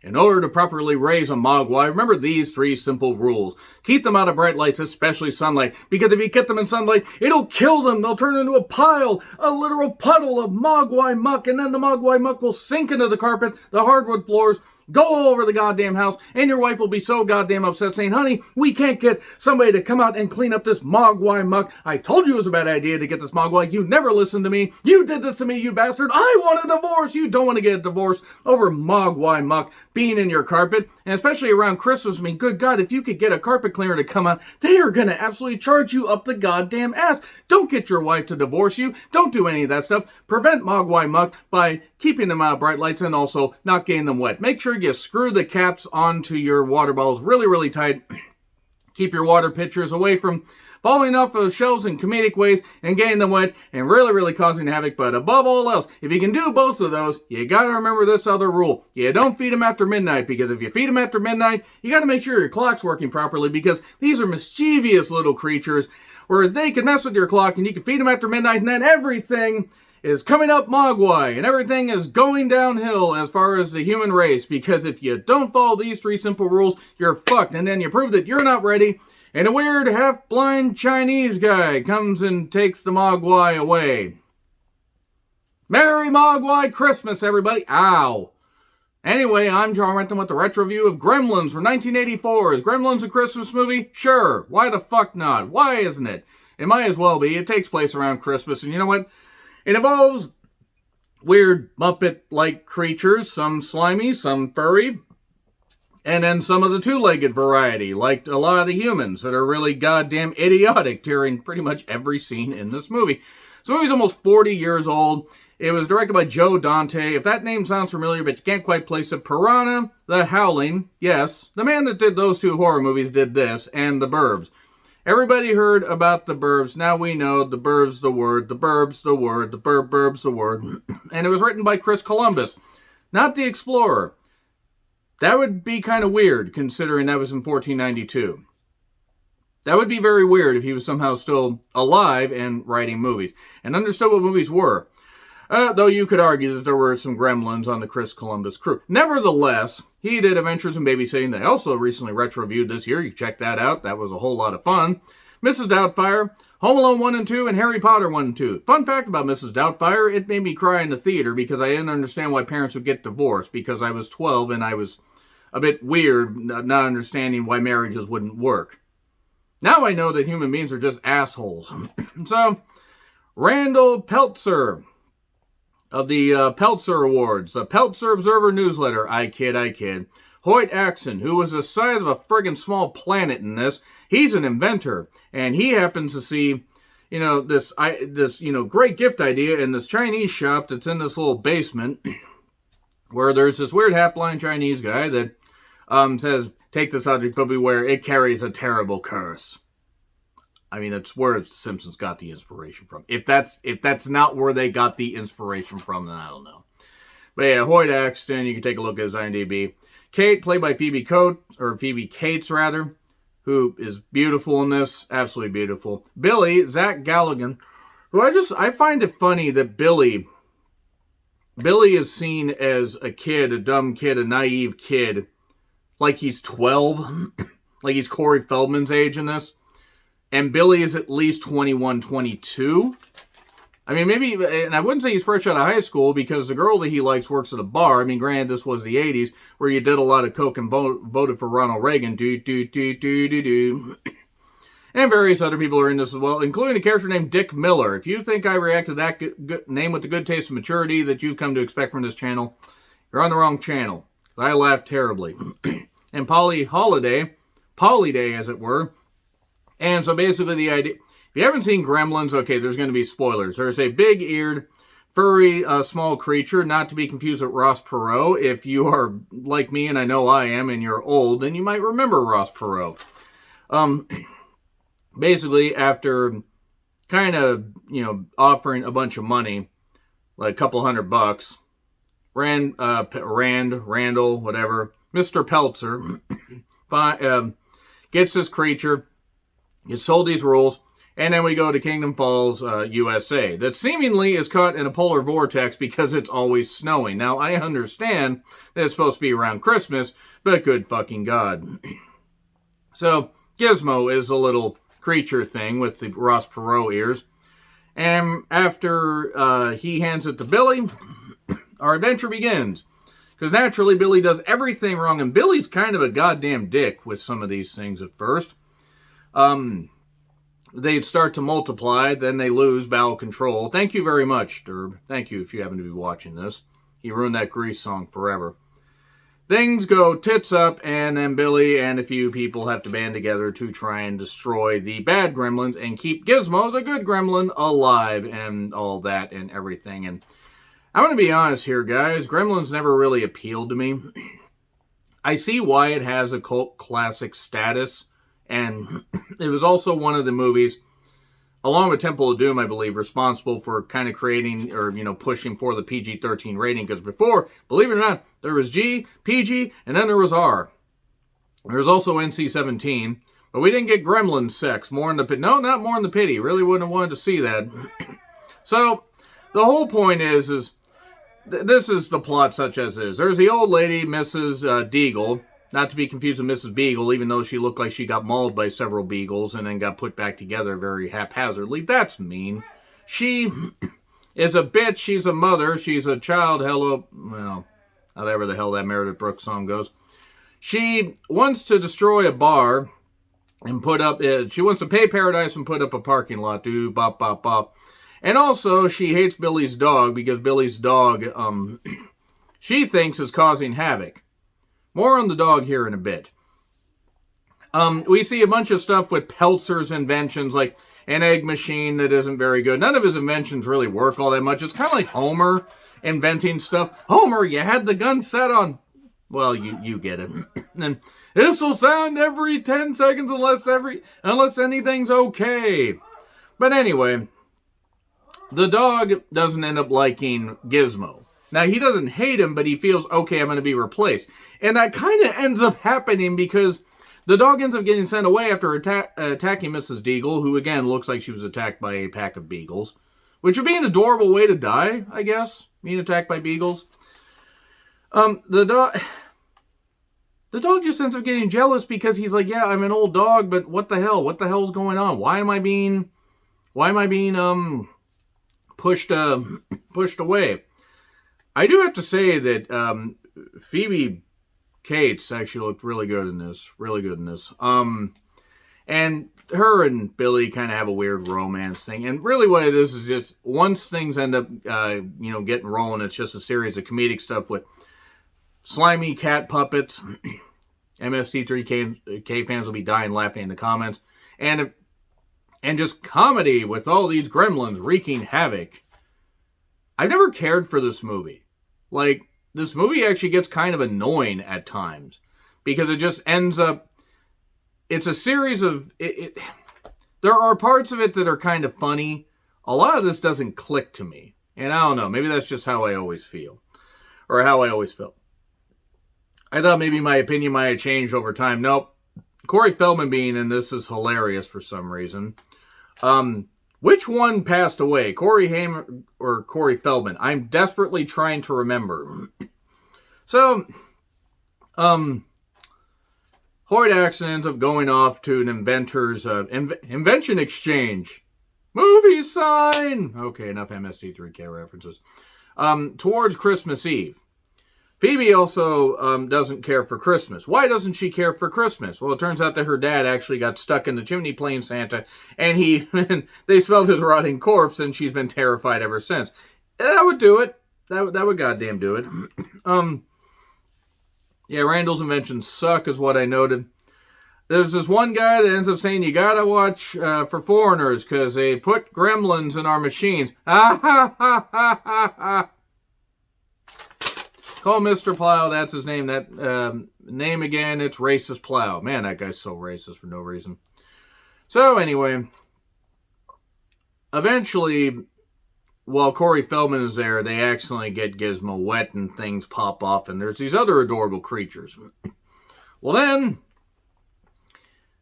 In order to properly raise a Mogwai, remember these 3 simple rules. Keep them out of bright lights, especially sunlight, because if you get them in sunlight, it'll kill them. They'll turn into a pile, a literal puddle of Mogwai muck, and then the Mogwai muck will sink into the carpet, the hardwood floors, go all over the goddamn house, and your wife will be so goddamn upset saying, honey, we can't get somebody to come out and clean up this Mogwai muck. I told you it was a bad idea to get this Mogwai. You never listened to me. You did this to me, you bastard. I want a divorce. You don't want to get a divorce over Mogwai muck being in your carpet, and especially around Christmas. I mean, good God, if you could get a carpet cleaner to come out, they are going to absolutely charge you up the goddamn ass. Don't get your wife to divorce you. Don't do any of that stuff. Prevent Mogwai muck by keeping them out of bright lights and also not getting them wet. Make sure you screw the caps onto your water bottles really, really tight. Keep your water pitchers away from falling off of shelves in comedic ways and getting them wet and really, really causing havoc. But above all else, if you can do both of those, you got to remember this other rule. You don't feed them after midnight, because if you feed them after midnight, you got to make sure your clock's working properly, because these are mischievous little creatures where they can mess with your clock, and you can feed them after midnight, and then everything is coming up Mogwai, and everything is going downhill as far as the human race, because if you don't follow these 3 simple rules, you're fucked, and then you prove that you're not ready, and a weird, half-blind Chinese guy comes and takes the Mogwai away. Merry Mogwai Christmas, everybody! Ow! Anyway, I'm John Renton with the retro review of Gremlins from 1984. Is Gremlins a Christmas movie? Sure. Why the fuck not? Why isn't it? It might as well be. It takes place around Christmas, and you know what? It involves weird Muppet-like creatures, some slimy, some furry, and then some of the 2-legged variety, like a lot of the humans that are really goddamn idiotic during pretty much every scene in this movie. This movie's almost 40 years old. It was directed by Joe Dante. If that name sounds familiar, but you can't quite place it, Piranha, The Howling, yes, the man that did those 2 horror movies did this, and The Burbs. Everybody heard about The Burbs. Now we know The Burbs the word, The Burbs the word, The Burbs the word. And it was written by Chris Columbus, not the Explorer. That would be kind of weird, considering that was in 1492. That would be very weird if he was somehow still alive and writing movies, and understood what movies were. Though you could argue that there were some gremlins on the Chris Columbus crew. Nevertheless, he did Adventures in Babysitting. They also recently retro-reviewed this year. You can check that out. That was a whole lot of fun. Mrs. Doubtfire, Home Alone 1 and 2, and Harry Potter 1 and 2. Fun fact about Mrs. Doubtfire, it made me cry in the theater because I didn't understand why parents would get divorced, because I was 12 and I was a bit weird not understanding why marriages wouldn't work. Now I know that human beings are just assholes. So, Randall Peltzer of the Peltzer Awards, the Peltzer Observer Newsletter, I kid. Hoyt Axon, who was the size of a friggin' small planet in this, he's an inventor, and he happens to see, this great gift idea in this Chinese shop that's in this little basement, where there's this weird half-blind Chinese guy that says, take this object, but beware, it carries a terrible curse. I mean, that's where Simpsons got the inspiration from. If that's not where they got the inspiration from, then I don't know. But yeah, Hoyt Axton, you can take a look at his IMDb. Kate, played by Phoebe Cates, who is beautiful in this, absolutely beautiful. Billy, Zach Galligan, who I find it funny that Billy is seen as a kid, a dumb kid, a naive kid, like he's 12, like he's Corey Feldman's age in this. And Billy is at least 21, 22. I mean, maybe, and I wouldn't say he's fresh out of high school, because the girl that he likes works at a bar. I mean, granted, this was the 80s, where you did a lot of coke and voted for Ronald Reagan. And various other people are in this as well, including a character named Dick Miller. If you think I reacted to that good name with the good taste and maturity that you've come to expect from this channel, you're on the wrong channel. I laughed terribly. And Polly Day, as it were. And so basically the idea, if you haven't seen Gremlins, okay, there's going to be spoilers. There's a big-eared, furry, small creature, not to be confused with Ross Perot. If you are like me, and I know I am, and you're old, then you might remember Ross Perot. Basically, after kind of, offering a bunch of money, like a couple $100, Randall, whatever, Mr. Peltzer, gets this creature, gets told these rules, And then we go to Kingdom Falls, USA, that seemingly is caught in a polar vortex because it's always snowing. Now, I understand that it's supposed to be around Christmas, but good fucking God. So, Gizmo is a little creature thing with the Ross Perot ears. And after he hands it to Billy, our adventure begins. Because naturally, Billy does everything wrong, and Billy's kind of a goddamn dick with some of these things at first. They start to multiply, then they lose bowel control. Thank you very much, Derb. Thank you if you happen to be watching this. He ruined that Grease song forever. Things go tits up, and then Billy and a few people have to band together to try and destroy the bad gremlins and keep Gizmo, the good gremlin, alive and all that and everything. And I'm going to be honest here, guys. Gremlins never really appealed to me. I see why it has a cult classic status, and it was also one of the movies, along with Temple of Doom, I believe, responsible for kind of creating or, pushing for the PG-13 rating. Because before, believe it or not, there was G, PG, and then there was R. There was also NC-17, but we didn't get Gremlin sex. More in the pit. No, not more in the pity. Really wouldn't have wanted to see that. So, the whole point is this is the plot such as it is. There's the old lady, Mrs. Deagle, not to be confused with Mrs. Beagle, even though she looked like she got mauled by several beagles and then got put back together very haphazardly. That's mean. She is a bitch. She's a mother. She's a child. Hello. Well, however the hell that Meredith Brooks song goes. She wants to destroy a bar and put up... she wants to pay Paradise and put up a parking lot. Do bop, bop, bop. And also, she hates Billy's dog because Billy's dog, she thinks is causing havoc. More on the dog here in a bit. We see a bunch of stuff with Peltzer's inventions, like an egg machine that isn't very good. None of his inventions really work all that much. It's kind of like Homer inventing stuff. Homer, you had the gun set on... Well, you get it. And this will sound every 10 seconds unless anything's okay. But anyway, the dog doesn't end up liking Gizmo. Now, he doesn't hate him, but he feels, okay, I'm going to be replaced. And that kind of ends up happening because the dog ends up getting sent away after attacking Mrs. Deagle, who, again, looks like she was attacked by a pack of beagles. Which would be an adorable way to die, I guess, being attacked by beagles. The dog just ends up getting jealous because he's like, yeah, I'm an old dog, but what the hell? What the hell's going on? Why am I being pushed away? I do have to say that Phoebe Cates actually looked really good in this. Really good in this. And her and Billy kind of have a weird romance thing. And really what it is just once things end up, getting rolling, it's just a series of comedic stuff with slimy cat puppets. MST3K fans will be dying laughing in the comments. And just comedy with all these gremlins wreaking havoc. I've never cared for this movie. Like, this movie actually gets kind of annoying at times. Because it just ends up... It's a series of... there are parts of it that are kind of funny. A lot of this doesn't click to me. And I don't know. Maybe that's just how I always feel. Or how I always felt. I thought maybe my opinion might have changed over time. Nope. Corey Feldman being in this is hilarious for some reason. Which one passed away? Corey Haim or Corey Feldman? I'm desperately trying to remember. So, Hoyt Axton ends up going off to an inventor's invention exchange. Movie sign! Okay, enough MST3K references. Towards Christmas Eve. Phoebe also doesn't care for Christmas. Why doesn't she care for Christmas? Well, it turns out that her dad actually got stuck in the chimney playing Santa, and they smelled his rotting corpse, and she's been terrified ever since. That would do it. That would goddamn do it. Yeah, Randall's inventions suck, is what I noted. There's this one guy that ends up saying, you gotta watch for foreigners, because they put gremlins in our machines. Ah ha ha ha ha ha. Call Mr. Plow, that's his name. That name again, it's Racist Plow. Man, that guy's so racist for no reason. So anyway, eventually, while Corey Feldman is there, they accidentally get Gizmo wet and things pop off, and there's these other adorable creatures. Well then,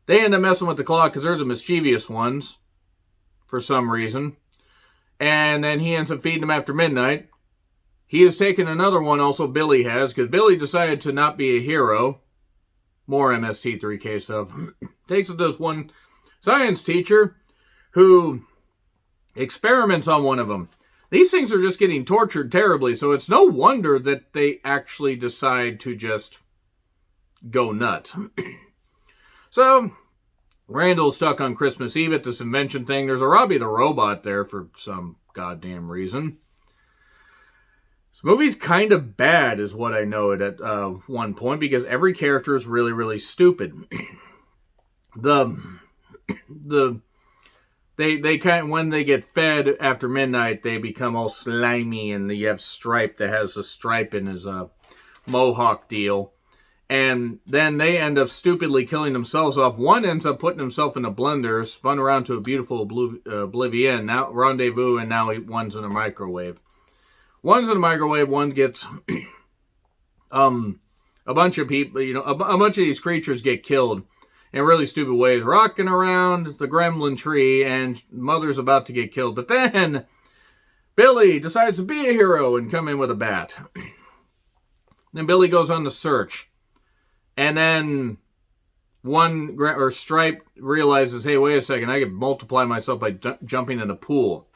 they end up messing with the clock because they're the mischievous ones. for some reason. And then he ends up feeding him after midnight. He has taken another one, also Billy has, because Billy decided to not be a hero. More MST3K stuff. Takes it to this one science teacher who experiments on one of them. These things are just getting tortured terribly, so it's no wonder that they actually decide to just go nuts. So, Randall's stuck on Christmas Eve at this invention thing. There's a Robbie the Robot there for some goddamn reason. This movie's kind of bad, is what I know it at one point, because every character is really, really stupid. They kind of, when they get fed after midnight, they become all slimy, and you have Stripe that has a stripe in his mohawk deal. And then they end up stupidly killing themselves off. One ends up putting himself in a blender, spun around to a beautiful oblivion, now rendezvous, and now one's in a microwave. One's in a microwave, one gets a bunch of people, a bunch of these creatures get killed in really stupid ways, rocking around the gremlin tree, and Mother's about to get killed. But then Billy decides to be a hero and come in with a bat. Then Billy goes on the search. And then Stripe realizes, hey, wait a second, I can multiply myself by jumping in a pool.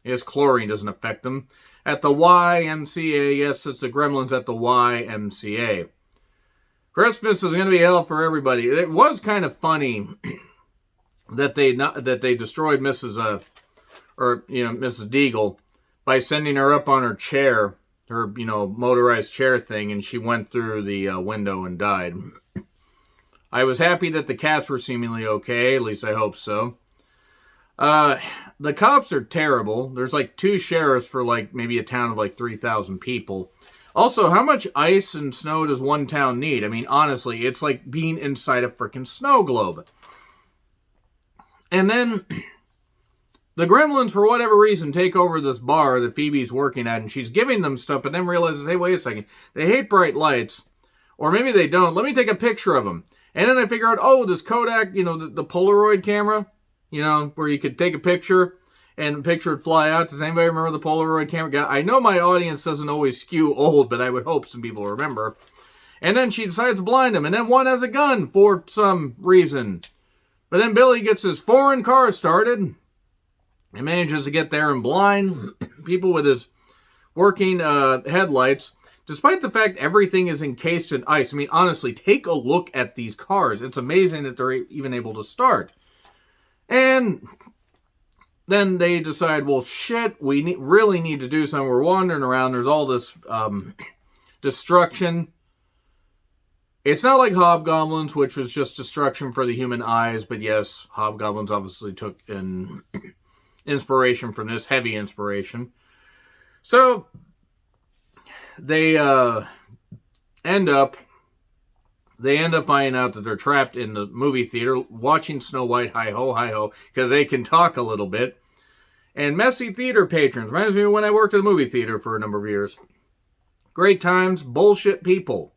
I guess chlorine doesn't affect them. At the YMCA, yes, it's the Gremlins at the YMCA. Christmas is going to be hell for everybody. It was kind of funny that they destroyed Mrs. Deagle by sending her up on her chair, her motorized chair thing, and she went through the window and died. I was happy that the cats were seemingly okay. At least I hope so. The cops are terrible. There's like 2 sheriffs for like maybe a town of like 3,000 people. Also, how much ice and snow does one town need? I mean, honestly, it's like being inside a freaking snow globe. And then the Gremlins, for whatever reason, take over this bar that Phoebe's working at, and she's giving them stuff, but then realizes, hey, wait a second, they hate bright lights, or maybe they don't. Let me take a picture of them. And then I figure out, oh, this Kodak, the Polaroid camera, where you could take a picture and the picture would fly out. Does anybody remember the Polaroid camera? I know my audience doesn't always skew old, but I would hope some people remember. And then she decides to blind them, and then one has a gun for some reason. But then Billy gets his foreign car started and manages to get there and blind people with his working headlights, despite the fact everything is encased in ice. I mean, honestly, take a look at these cars. It's amazing that they're even able to start. And then they decide, well, shit, we really need to do something. We're wandering around. There's all this destruction. It's not like Hobgoblins, which was just destruction for the human eyes. But yes, Hobgoblins obviously took an inspiration from this, heavy inspiration. So they end up finding out that they're trapped in the movie theater watching Snow White, hi-ho, because they can talk a little bit. And messy theater patrons. Reminds me of when I worked at a movie theater for a number of years. Great times, bullshit people.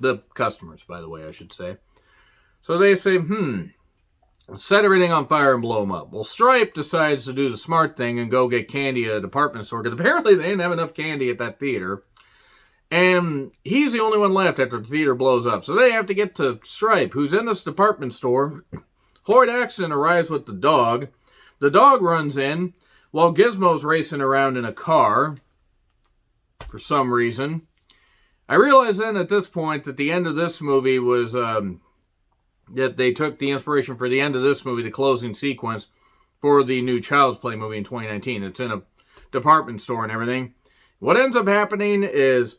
The customers, by the way, I should say. So they say, set everything on fire and blow them up. Well, Stripe decides to do the smart thing and go get candy at a department store, because apparently they didn't have enough candy at that theater. And he's the only one left after the theater blows up. So they have to get to Stripe, who's in this department store. Horrid accident arrives with the dog. The dog runs in while Gizmo's racing around in a car for some reason. I realized then at this point that the end of this movie was that they took the inspiration for the end of this movie, the closing sequence, for the new Child's Play movie in 2019. It's in a department store and everything. What ends up happening is,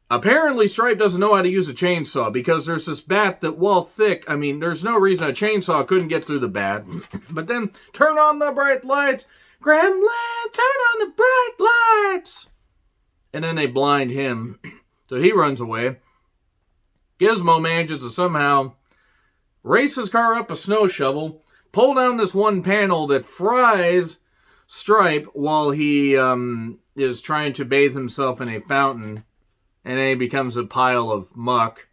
apparently Stripe doesn't know how to use a chainsaw, because there's this bat that, while thick, I mean, there's no reason a chainsaw couldn't get through the bat. But then, turn on the bright lights! Gremlin, turn on the bright lights! And then they blind him, so he runs away. Gizmo manages to somehow race his car up a snow shovel, pull down this one panel that fries Stripe while he is trying to bathe himself in a fountain. And then he becomes a pile of muck.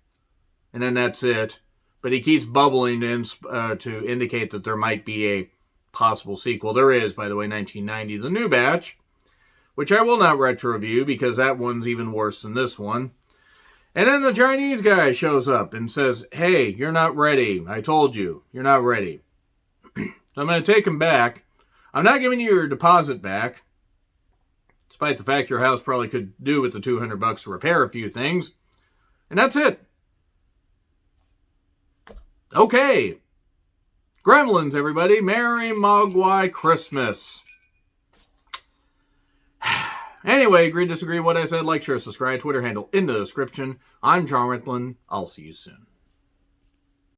And then that's it. But he keeps bubbling to indicate that there might be a possible sequel. There is, by the way, 1990, The New Batch, which I will not retro review because that one's even worse than this one. And then the Chinese guy shows up and says, hey, you're not ready. I told you, you're not ready. So I'm going to take him back. I'm not giving you your deposit back, despite the fact your house probably could do with the $200 to repair a few things. And that's it. Okay. Gremlins, everybody. Merry Mogwai Christmas. Anyway, agree, disagree, what I said, like, share, subscribe, Twitter handle in the description. I'm John Ritlin. I'll see you soon.